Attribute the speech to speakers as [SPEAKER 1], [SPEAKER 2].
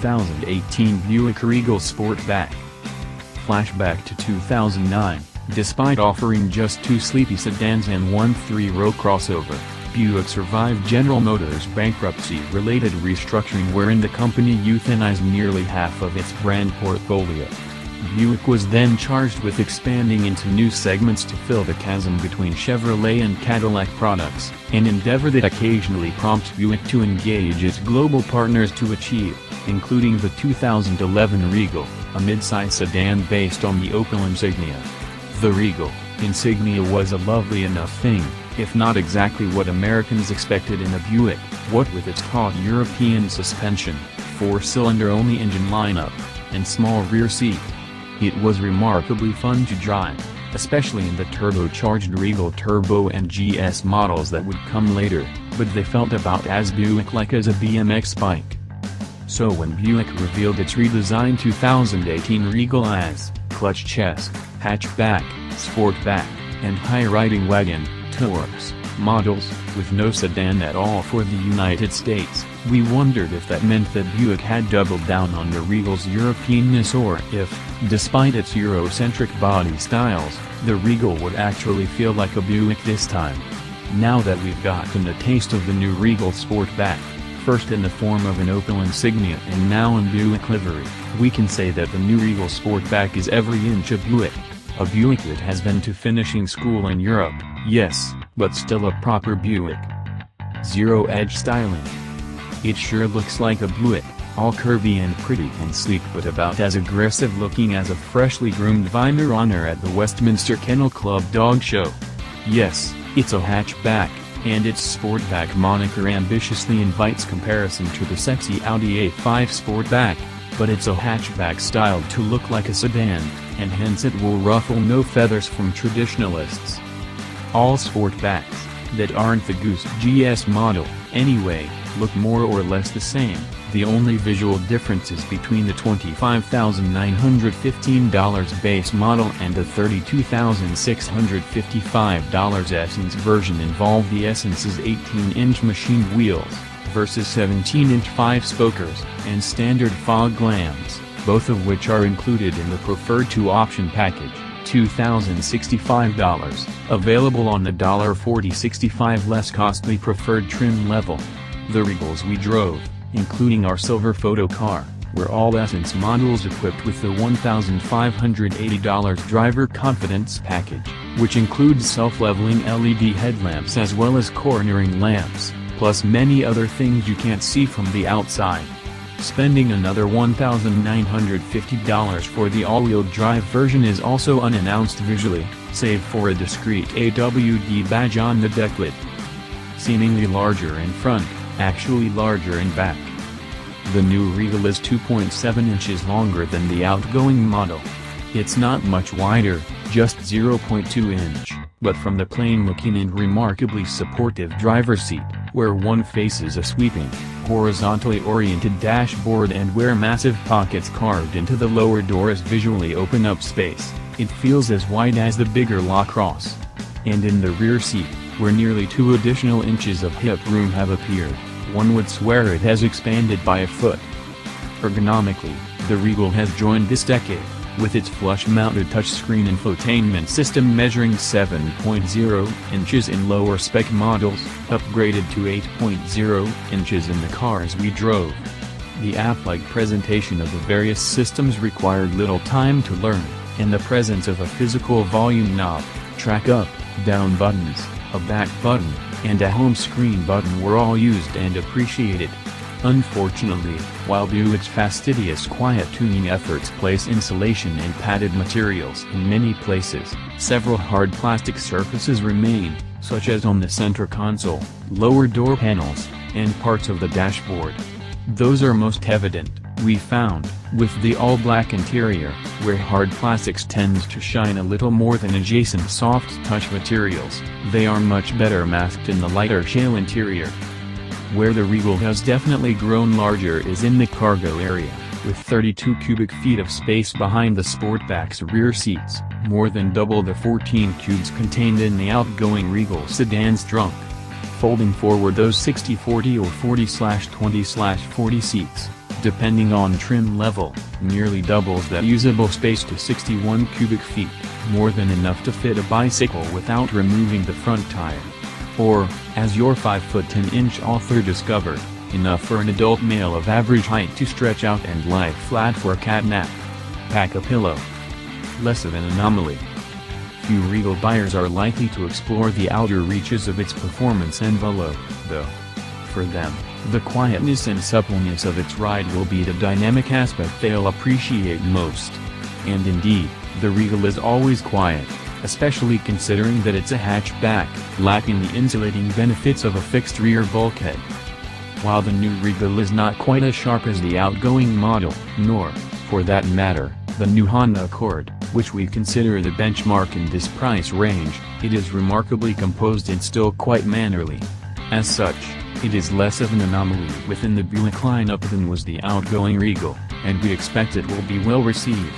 [SPEAKER 1] 2018 Buick Regal Sportback. Flashback to 2009, despite offering just 2 sleepy sedans and 1 3-row crossover, Buick survived General Motors' bankruptcy-related restructuring wherein the company euthanized nearly half of its brand portfolio. Buick was then charged with expanding into new segments to fill the chasm between Chevrolet and Cadillac products, an endeavor that occasionally prompts Buick to engage its global partners to achieve, including the 2011 Regal, a midsize sedan based on the Opel Insignia. The Regal Insignia was a lovely enough thing, if not exactly what Americans expected in a Buick, what with its taut European suspension, 4-cylinder only engine lineup, and small rear seat. It was remarkably fun to drive, especially in the turbocharged Regal Turbo and GS models that would come later, but they felt about as Buick-like as a BMX bike. So when Buick revealed its redesigned 2018 Regal as clutch chest, hatchback, sportback, and high-riding wagon, tours, models, with no sedan at all for the United States, we wondered if that meant that Buick had doubled down on the Regal's Europeanness or if, despite its Eurocentric body styles, the Regal would actually feel like a Buick this time. Now that we've gotten a taste of the new Regal Sportback, first in the form of an Opel Insignia and now in Buick livery, we can say that the new Regal Sportback is every inch a Buick. A Buick that has been to finishing school in Europe, yes, but still a proper Buick. Zero-edge styling. It sure looks like a Buick, all curvy and pretty and sleek but about as aggressive looking as a freshly groomed Weimaraner at the Westminster Kennel Club dog show. Yes, it's a hatchback, and its Sportback moniker ambitiously invites comparison to the sexy Audi A5 Sportback, but it's a hatchback styled to look like a sedan, and hence it will ruffle no feathers from traditionalists. All Sportbacks, that aren't the Goosed GS model, anyway, look more or less the same. The only visual differences between the $25,915 base model and the $32,655 Essence version involve the Essence's 18-inch machined wheels, versus 17-inch 5-spokers, and standard fog lamps, both of which are included in the Preferred 2 option package, $2,065, available on the $4065 less costly Preferred trim level. The Regals we drove, including our silver photo car, were all Essence models equipped with the $1,580 Driver Confidence package, which includes self-leveling LED headlamps as well as cornering lamps, plus many other things you can't see from the outside. Spending another $1,950 for the all-wheel drive version is also unannounced visually, save for a discreet AWD badge on the decklid. Seemingly larger in front, actually larger in back. The new Regal is 2.7 inches longer than the outgoing model. It's not much wider, just 0.2 inch, but from the plain-looking and remarkably supportive driver's seat, where one faces a sweeping, horizontally oriented dashboard and where massive pockets carved into the lower doors visually open up space, it feels as wide as the bigger LaCrosse. And in the rear seat, where nearly 2 additional inches of hip room have appeared, one would swear it has expanded by a foot. Ergonomically, the Regal has joined this decade, with its flush-mounted touchscreen infotainment system measuring 7.0 inches in lower-spec models, upgraded to 8.0 inches in the cars we drove. The app-like presentation of the various systems required little time to learn, and the presence of a physical volume knob, track up, down buttons, a back button, and a home screen button were all used and appreciated. Unfortunately, while Buick's fastidious quiet tuning efforts place insulation and padded materials in many places, several hard plastic surfaces remain, such as on the center console, lower door panels, and parts of the dashboard. Those are most evident, we found, with the all-black interior, where hard plastics tends to shine a little more than adjacent soft touch materials. They are much better masked in the lighter shale interior. Where the Regal has definitely grown larger is in the cargo area, with 32 cubic feet of space behind the Sportback's rear seats, more than double the 14 cubes contained in the outgoing Regal sedan's trunk. Folding forward those 60/40 or 40/20/40 seats, depending on trim level, nearly doubles that usable space to 61 cubic feet, more than enough to fit a bicycle without removing the front tire. Or, as your 5'10" author discovered, enough for an adult male of average height to stretch out and lie flat for a cat nap. Pack a pillow. Less of an anomaly. Few Regal buyers are likely to explore the outer reaches of its performance envelope, though. For them, the quietness and suppleness of its ride will be the dynamic aspect they'll appreciate most. And indeed, the Regal is always quiet, especially considering that it's a hatchback, lacking the insulating benefits of a fixed rear bulkhead. While the new Regal is not quite as sharp as the outgoing model, nor, for that matter, the new Honda Accord, which we consider the benchmark in this price range, it is remarkably composed and still quite mannerly. As such, it is less of an anomaly within the Buick lineup than was the outgoing Regal, and we expect it will be well received.